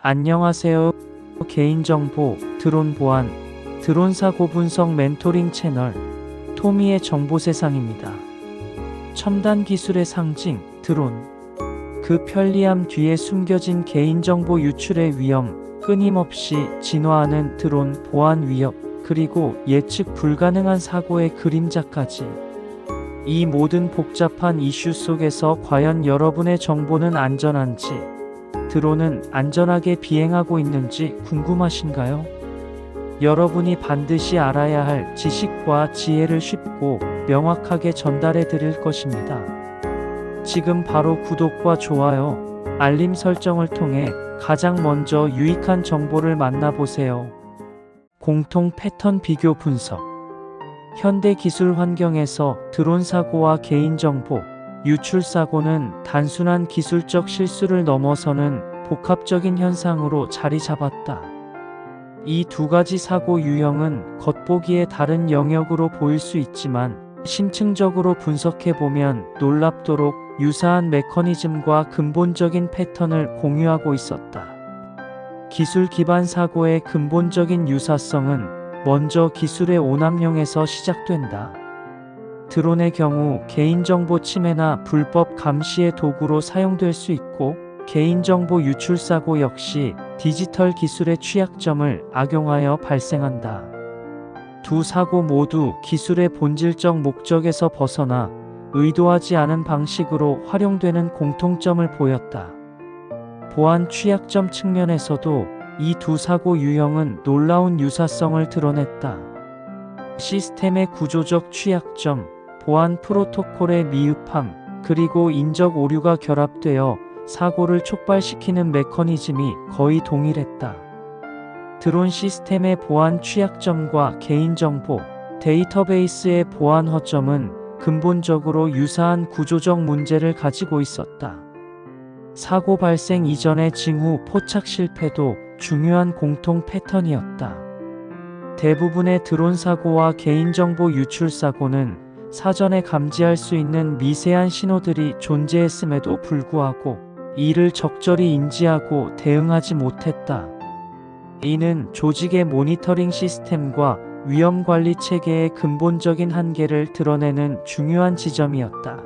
안녕하세요. 개인정보, 드론 보안, 드론 사고 분석 멘토링 채널 토미의 정보세상입니다. 첨단 기술의 상징, 드론. 그 편리함 뒤에 숨겨진 개인정보 유출의 위험, 끊임없이 진화하는 드론 보안 위협, 그리고 예측 불가능한 사고의 그림자까지. 이 모든 복잡한 이슈 속에서 과연 여러분의 정보는 안전한지, 드론은 안전하게 비행하고 있는지 궁금하신가요? 여러분이 반드시 알아야 할 지식과 지혜를 쉽고 명확하게 전달해 드릴 것입니다. 지금 바로 구독과 좋아요, 알림 설정을 통해 가장 먼저 유익한 정보를 만나보세요. 공통 패턴 비교 분석. 현대 기술 환경에서 드론 사고와 개인정보 유출 사고는 단순한 기술적 실수를 넘어서는 복합적인 현상으로 자리 잡았다. 이 두 가지 사고 유형은 겉보기에 다른 영역으로 보일 수 있지만 심층적으로 분석해보면 놀랍도록 유사한 메커니즘과 근본적인 패턴을 공유하고 있었다. 기술 기반 사고의 근본적인 유사성은 먼저 기술의 오남용에서 시작된다. 드론의 경우 개인정보 침해나 불법 감시의 도구로 사용될 수 있고, 개인정보 유출 사고 역시 디지털 기술의 취약점을 악용하여 발생한다. 두 사고 모두 기술의 본질적 목적에서 벗어나 의도하지 않은 방식으로 활용되는 공통점을 보였다. 보안 취약점 측면에서도 이 두 사고 유형은 놀라운 유사성을 드러냈다. 시스템의 구조적 취약점, 보안 프로토콜의 미흡함, 그리고 인적 오류가 결합되어 사고를 촉발시키는 메커니즘이 거의 동일했다. 드론 시스템의 보안 취약점과 개인정보, 데이터베이스의 보안 허점은 근본적으로 유사한 구조적 문제를 가지고 있었다. 사고 발생 이전의 징후 포착 실패도 중요한 공통 패턴이었다. 대부분의 드론 사고와 개인정보 유출 사고는 사전에 감지할 수 있는 미세한 신호들이 존재했음에도 불구하고 이를 적절히 인지하고 대응하지 못했다. 이는 조직의 모니터링 시스템과 위험 관리 체계의 근본적인 한계를 드러내는 중요한 지점이었다.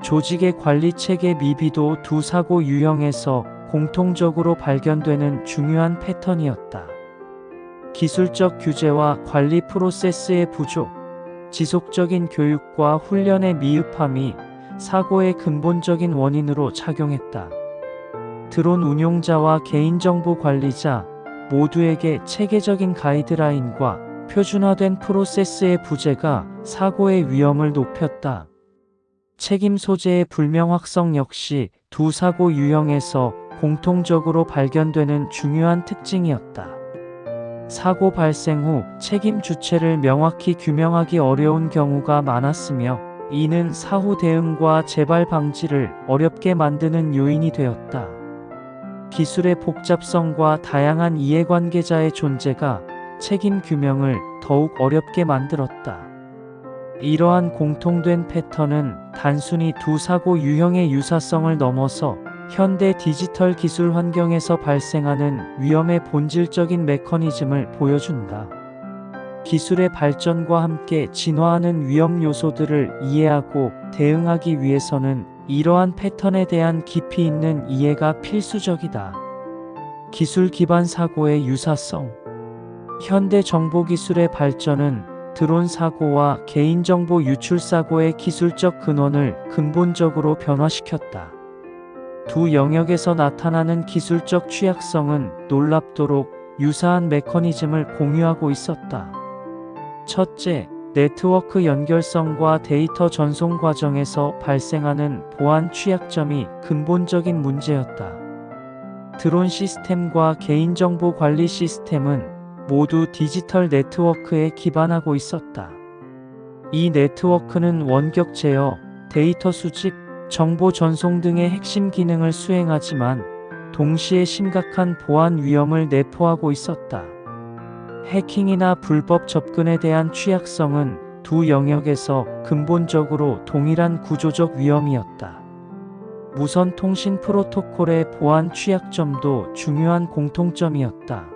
조직의 관리 체계 미비도 두 사고 유형에서 공통적으로 발견되는 중요한 패턴이었다. 기술적 규제와 관리 프로세스의 부족, 지속적인 교육과 훈련의 미흡함이 사고의 근본적인 원인으로 작용했다. 드론 운용자와 개인정보 관리자 모두에게 체계적인 가이드라인과 표준화된 프로세스의 부재가 사고의 위험을 높였다. 책임 소재의 불명확성 역시 두 사고 유형에서 공통적으로 발견되는 중요한 특징이었다. 사고 발생 후 책임 주체를 명확히 규명하기 어려운 경우가 많았으며, 이는 사후 대응과 재발 방지를 어렵게 만드는 요인이 되었다. 기술의 복잡성과 다양한 이해관계자의 존재가 책임 규명을 더욱 어렵게 만들었다. 이러한 공통된 패턴은 단순히 두 사고 유형의 유사성을 넘어서 현대 디지털 기술 환경에서 발생하는 위험의 본질적인 메커니즘을 보여준다. 기술의 발전과 함께 진화하는 위험 요소들을 이해하고 대응하기 위해서는 이러한 패턴에 대한 깊이 있는 이해가 필수적이다. 기술 기반 사고의 유사성. 현대 정보기술의 발전은 드론 사고와 개인정보 유출 사고의 기술적 근원을 근본적으로 변화시켰다. 두 영역에서 나타나는 기술적 취약성은 놀랍도록 유사한 메커니즘을 공유하고 있었다. 첫째, 네트워크 연결성과 데이터 전송 과정에서 발생하는 보안 취약점이 근본적인 문제였다. 드론 시스템과 개인정보 관리 시스템은 모두 디지털 네트워크에 기반하고 있었다. 이 네트워크는 원격 제어, 데이터 수집, 정보 전송 등의 핵심 기능을 수행하지만 동시에 심각한 보안 위험을 내포하고 있었다. 해킹이나 불법 접근에 대한 취약성은 두 영역에서 근본적으로 동일한 구조적 위험이었다. 무선 통신 프로토콜의 보안 취약점도 중요한 공통점이었다.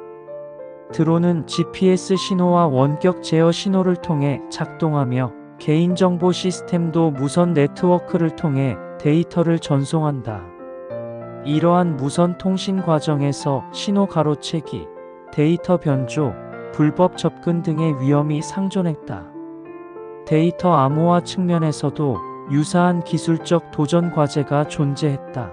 드론은 GPS 신호와 원격 제어 신호를 통해 작동하며 개인정보 시스템도 무선 네트워크를 통해 데이터를 전송한다. 이러한 무선 통신 과정에서 신호 가로채기, 데이터 변조, 불법 접근 등의 위험이 상존했다. 데이터 암호화 측면에서도 유사한 기술적 도전 과제가 존재했다.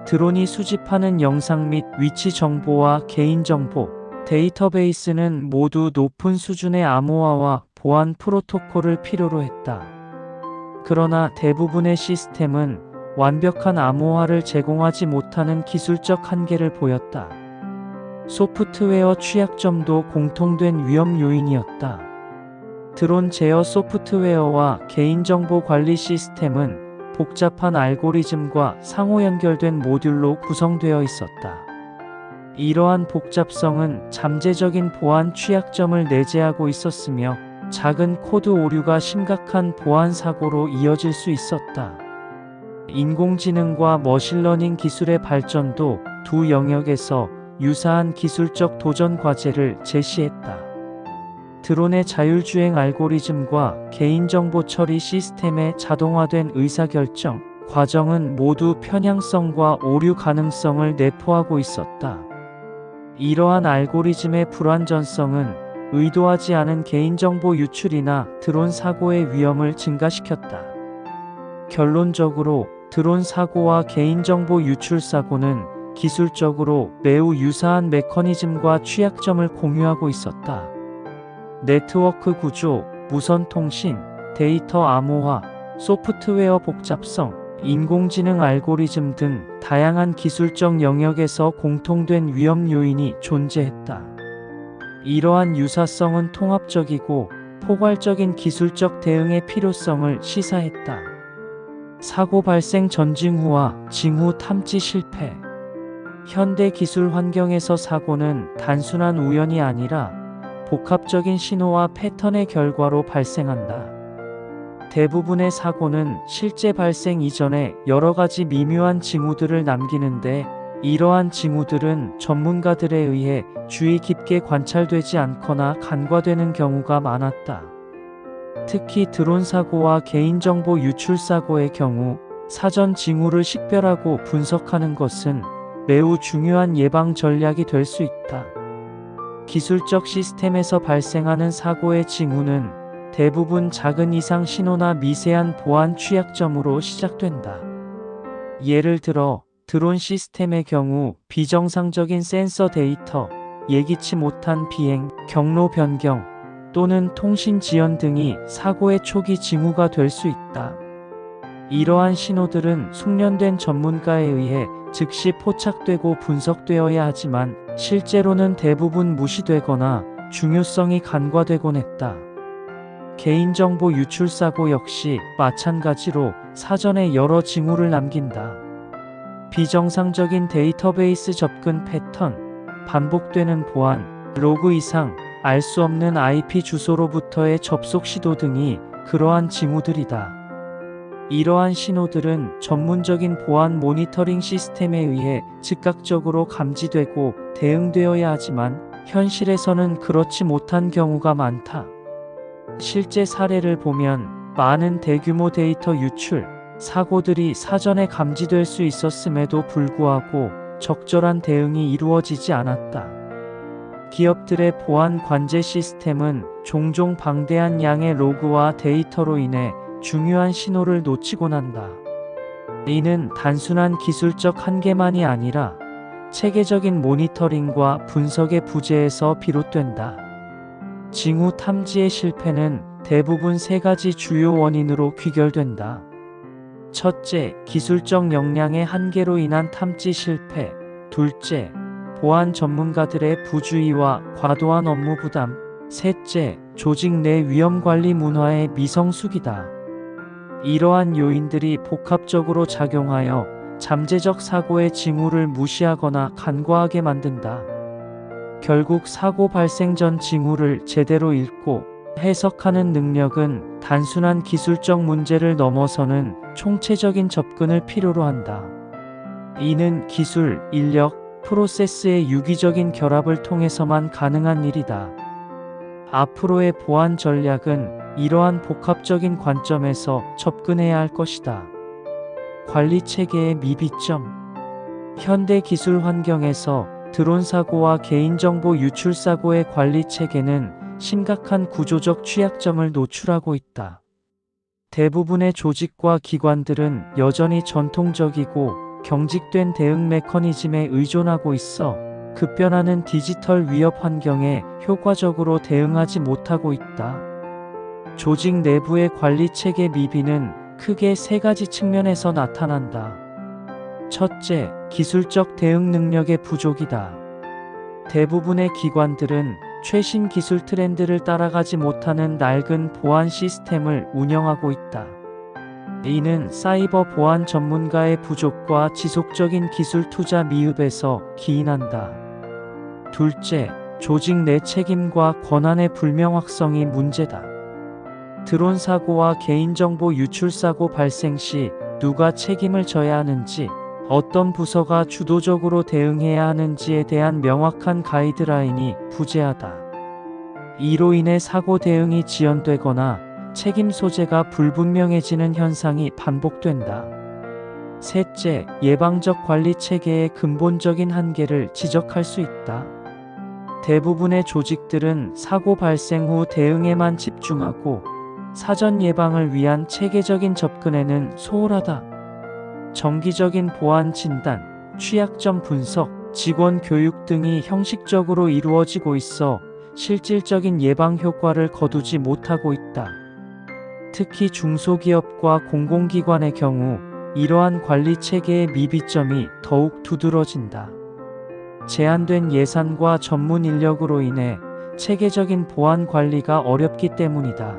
드론이 수집하는 영상 및 위치 정보와 개인정보, 데이터베이스는 모두 높은 수준의 암호화와 보안 프로토콜을 필요로 했다. 그러나 대부분의 시스템은 완벽한 암호화를 제공하지 못하는 기술적 한계를 보였다. 소프트웨어 취약점도 공통된 위험 요인이었다. 드론 제어 소프트웨어와 개인정보 관리 시스템은 복잡한 알고리즘과 상호 연결된 모듈로 구성되어 있었다. 이러한 복잡성은 잠재적인 보안 취약점을 내재하고 있었으며 작은 코드 오류가 심각한 보안 사고로 이어질 수 있었다. 인공지능과 머신러닝 기술의 발전도 두 영역에서 유사한 기술적 도전 과제를 제시했다. 드론의 자율주행 알고리즘과 개인정보 처리 시스템의 자동화된 의사결정 과정은 모두 편향성과 오류 가능성을 내포하고 있었다. 이러한 알고리즘의 불완전성은 의도하지 않은 개인정보 유출이나 드론 사고의 위험을 증가시켰다. 결론적으로 드론 사고와 개인정보 유출 사고는 기술적으로 매우 유사한 메커니즘과 취약점을 공유하고 있었다. 네트워크 구조, 무선 통신, 데이터 암호화, 소프트웨어 복잡성, 인공지능 알고리즘 등 다양한 기술적 영역에서 공통된 위험 요인이 존재했다. 이러한 유사성은 통합적이고 포괄적인 기술적 대응의 필요성을 시사했다. 사고 발생 전 징후와 징후 탐지 실패. 현대 기술 환경에서 사고는 단순한 우연이 아니라 복합적인 신호와 패턴의 결과로 발생한다. 대부분의 사고는 실제 발생 이전에 여러 가지 미묘한 징후들을 남기는데 이러한 징후들은 전문가들에 의해 주의 깊게 관찰되지 않거나 간과되는 경우가 많았다. 특히 드론 사고와 개인정보 유출 사고의 경우 사전 징후를 식별하고 분석하는 것은 매우 중요한 예방 전략이 될 수 있다. 기술적 시스템에서 발생하는 사고의 징후는 대부분 작은 이상 신호나 미세한 보안 취약점으로 시작된다. 예를 들어 드론 시스템의 경우 비정상적인 센서 데이터, 예기치 못한 비행, 경로 변경 또는 통신 지연 등이 사고의 초기 징후가 될 수 있다. 이러한 신호들은 숙련된 전문가에 의해 즉시 포착되고 분석되어야 하지만 실제로는 대부분 무시되거나 중요성이 간과되곤 했다. 개인정보 유출 사고 역시 마찬가지로 사전에 여러 징후를 남긴다. 비정상적인 데이터베이스 접근 패턴, 반복되는 보안, 로그 이상, 알 수 없는 IP 주소로부터의 접속 시도 등이 그러한 징후들이다. 이러한 신호들은 전문적인 보안 모니터링 시스템에 의해 즉각적으로 감지되고 대응되어야 하지만 현실에서는 그렇지 못한 경우가 많다. 실제 사례를 보면 많은 대규모 데이터 유출, 사고들이 사전에 감지될 수 있었음에도 불구하고 적절한 대응이 이루어지지 않았다. 기업들의 보안 관제 시스템은 종종 방대한 양의 로그와 데이터로 인해 중요한 신호를 놓치곤 한다. 이는 단순한 기술적 한계만이 아니라 체계적인 모니터링과 분석의 부재에서 비롯된다. 징후 탐지의 실패는 대부분 세 가지 주요 원인으로 귀결된다. 첫째, 기술적 역량의 한계로 인한 탐지 실패. 둘째, 보안 전문가들의 부주의와 과도한 업무 부담. 셋째, 조직 내 위험 관리 문화의 미성숙이다. 이러한 요인들이 복합적으로 작용하여 잠재적 사고의 징후를 무시하거나 간과하게 만든다. 결국 사고 발생 전 징후를 제대로 읽고 해석하는 능력은 단순한 기술적 문제를 넘어서는 총체적인 접근을 필요로 한다. 이는 기술, 인력, 프로세스의 유기적인 결합을 통해서만 가능한 일이다. 앞으로의 보안 전략은 이러한 복합적인 관점에서 접근해야 할 것이다. 관리 체계의 미비점. 현대 기술 환경에서 드론 사고와 개인정보 유출 사고의 관리 체계는 심각한 구조적 취약점을 노출하고 있다. 대부분의 조직과 기관들은 여전히 전통적이고 경직된 대응 메커니즘에 의존하고 있어 급변하는 디지털 위협 환경에 효과적으로 대응하지 못하고 있다. 조직 내부의 관리 체계 미비는 크게 세 가지 측면에서 나타난다. 첫째, 기술적 대응 능력의 부족이다. 대부분의 기관들은 최신 기술 트렌드를 따라가지 못하는 낡은 보안 시스템을 운영하고 있다. 이는 사이버 보안 전문가의 부족과 지속적인 기술 투자 미흡에서 기인한다. 둘째, 조직 내 책임과 권한의 불명확성이 문제다. 드론 사고와 개인정보 유출 사고 발생 시 누가 책임을 져야 하는지, 어떤 부서가 주도적으로 대응해야 하는지에 대한 명확한 가이드라인이 부재하다. 이로 인해 사고 대응이 지연되거나 책임 소재가 불분명해지는 현상이 반복된다. 셋째, 예방적 관리 체계의 근본적인 한계를 지적할 수 있다. 대부분의 조직들은 사고 발생 후 대응에만 집중하고 사전 예방을 위한 체계적인 접근에는 소홀하다. 정기적인 보안 진단, 취약점 분석, 직원 교육 등이 형식적으로 이루어지고 있어 실질적인 예방 효과를 거두지 못하고 있다. 특히 중소기업과 공공기관의 경우 이러한 관리 체계의 미비점이 더욱 두드러진다. 제한된 예산과 전문 인력으로 인해 체계적인 보안 관리가 어렵기 때문이다.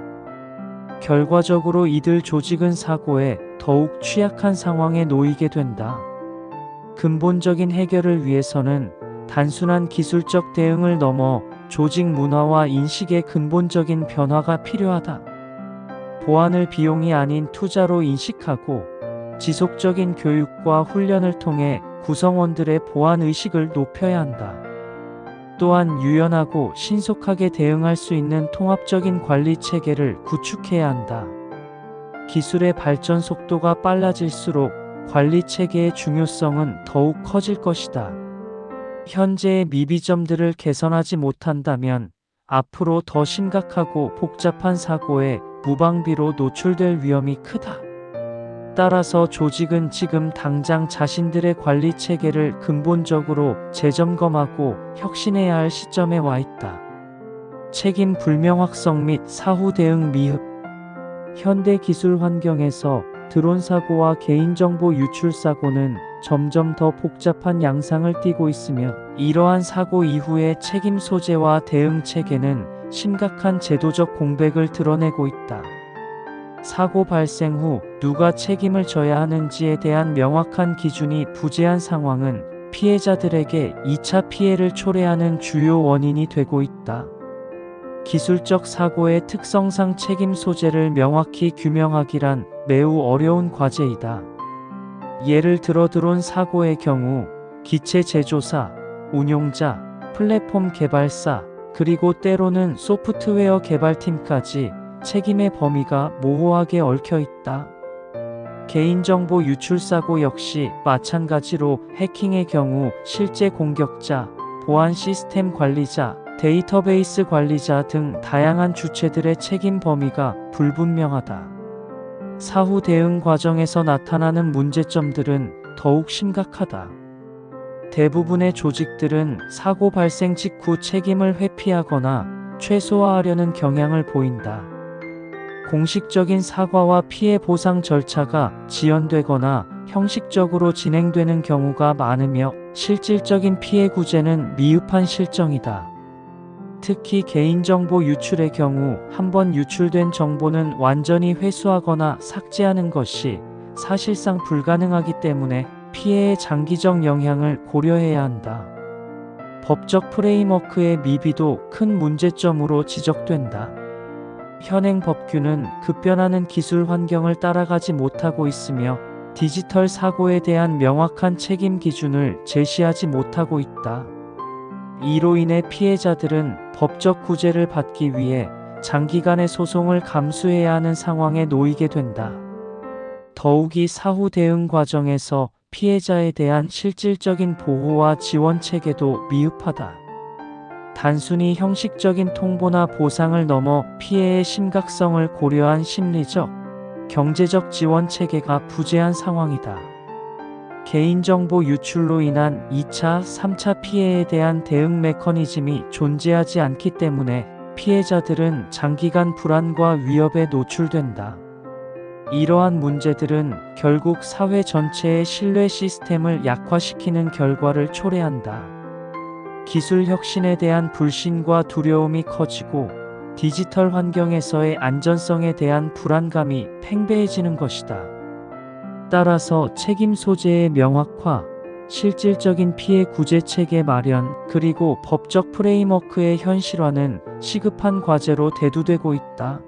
결과적으로 이들 조직은 사고에 더욱 취약한 상황에 놓이게 된다. 근본적인 해결을 위해서는 단순한 기술적 대응을 넘어 조직 문화와 인식의 근본적인 변화가 필요하다. 보안을 비용이 아닌 투자로 인식하고 지속적인 교육과 훈련을 통해 구성원들의 보안 의식을 높여야 한다. 또한 유연하고 신속하게 대응할 수 있는 통합적인 관리 체계를 구축해야 한다. 기술의 발전 속도가 빨라질수록 관리 체계의 중요성은 더욱 커질 것이다. 현재의 미비점들을 개선하지 못한다면 앞으로 더 심각하고 복잡한 사고에 무방비로 노출될 위험이 크다. 따라서 조직은 지금 당장 자신들의 관리 체계를 근본적으로 재점검하고 혁신해야 할 시점에 와 있다. 책임 불명확성 및 사후 대응 미흡. 현대 기술 환경에서 드론 사고와 개인정보 유출 사고는 점점 더 복잡한 양상을 띠고 있으며, 이러한 사고 이후의 책임 소재와 대응 체계는 심각한 제도적 공백을 드러내고 있다. 사고 발생 후 누가 책임을 져야 하는지에 대한 명확한 기준이 부재한 상황은 피해자들에게 2차 피해를 초래하는 주요 원인이 되고 있다. 기술적 사고의 특성상 책임 소재를 명확히 규명하기란 매우 어려운 과제이다. 예를 들어 드론 사고의 경우 기체 제조사, 운용자, 플랫폼 개발사, 그리고 때로는 소프트웨어 개발팀까지 책임의 범위가 모호하게 얽혀 있다. 개인정보 유출 사고 역시 마찬가지로 해킹의 경우 실제 공격자, 보안 시스템 관리자, 데이터베이스 관리자 등 다양한 주체들의 책임 범위가 불분명하다. 사후 대응 과정에서 나타나는 문제점들은 더욱 심각하다. 대부분의 조직들은 사고 발생 직후 책임을 회피하거나 최소화하려는 경향을 보인다. 공식적인 사과와 피해 보상 절차가 지연되거나 형식적으로 진행되는 경우가 많으며, 실질적인 피해 구제는 미흡한 실정이다. 특히 개인정보 유출의 경우 한번 유출된 정보는 완전히 회수하거나 삭제하는 것이 사실상 불가능하기 때문에 피해의 장기적 영향을 고려해야 한다. 법적 프레임워크의 미비도 큰 문제점으로 지적된다. 현행 법규는 급변하는 기술 환경을 따라가지 못하고 있으며 디지털 사고에 대한 명확한 책임 기준을 제시하지 못하고 있다. 이로 인해 피해자들은 법적 구제를 받기 위해 장기간의 소송을 감수해야 하는 상황에 놓이게 된다. 더욱이 사후 대응 과정에서 피해자에 대한 실질적인 보호와 지원 체계도 미흡하다. 단순히 형식적인 통보나 보상을 넘어 피해의 심각성을 고려한 심리적, 경제적 지원 체계가 부재한 상황이다. 개인정보 유출로 인한 2차, 3차 피해에 대한 대응 메커니즘이 존재하지 않기 때문에 피해자들은 장기간 불안과 위협에 노출된다. 이러한 문제들은 결국 사회 전체의 신뢰 시스템을 약화시키는 결과를 초래한다. 기술 혁신에 대한 불신과 두려움이 커지고 디지털 환경에서의 안전성에 대한 불안감이 팽배해지는 것이다. 따라서 책임 소재의 명확화, 실질적인 피해 구제 체계 마련, 그리고 법적 프레임워크의 현실화는 시급한 과제로 대두되고 있다.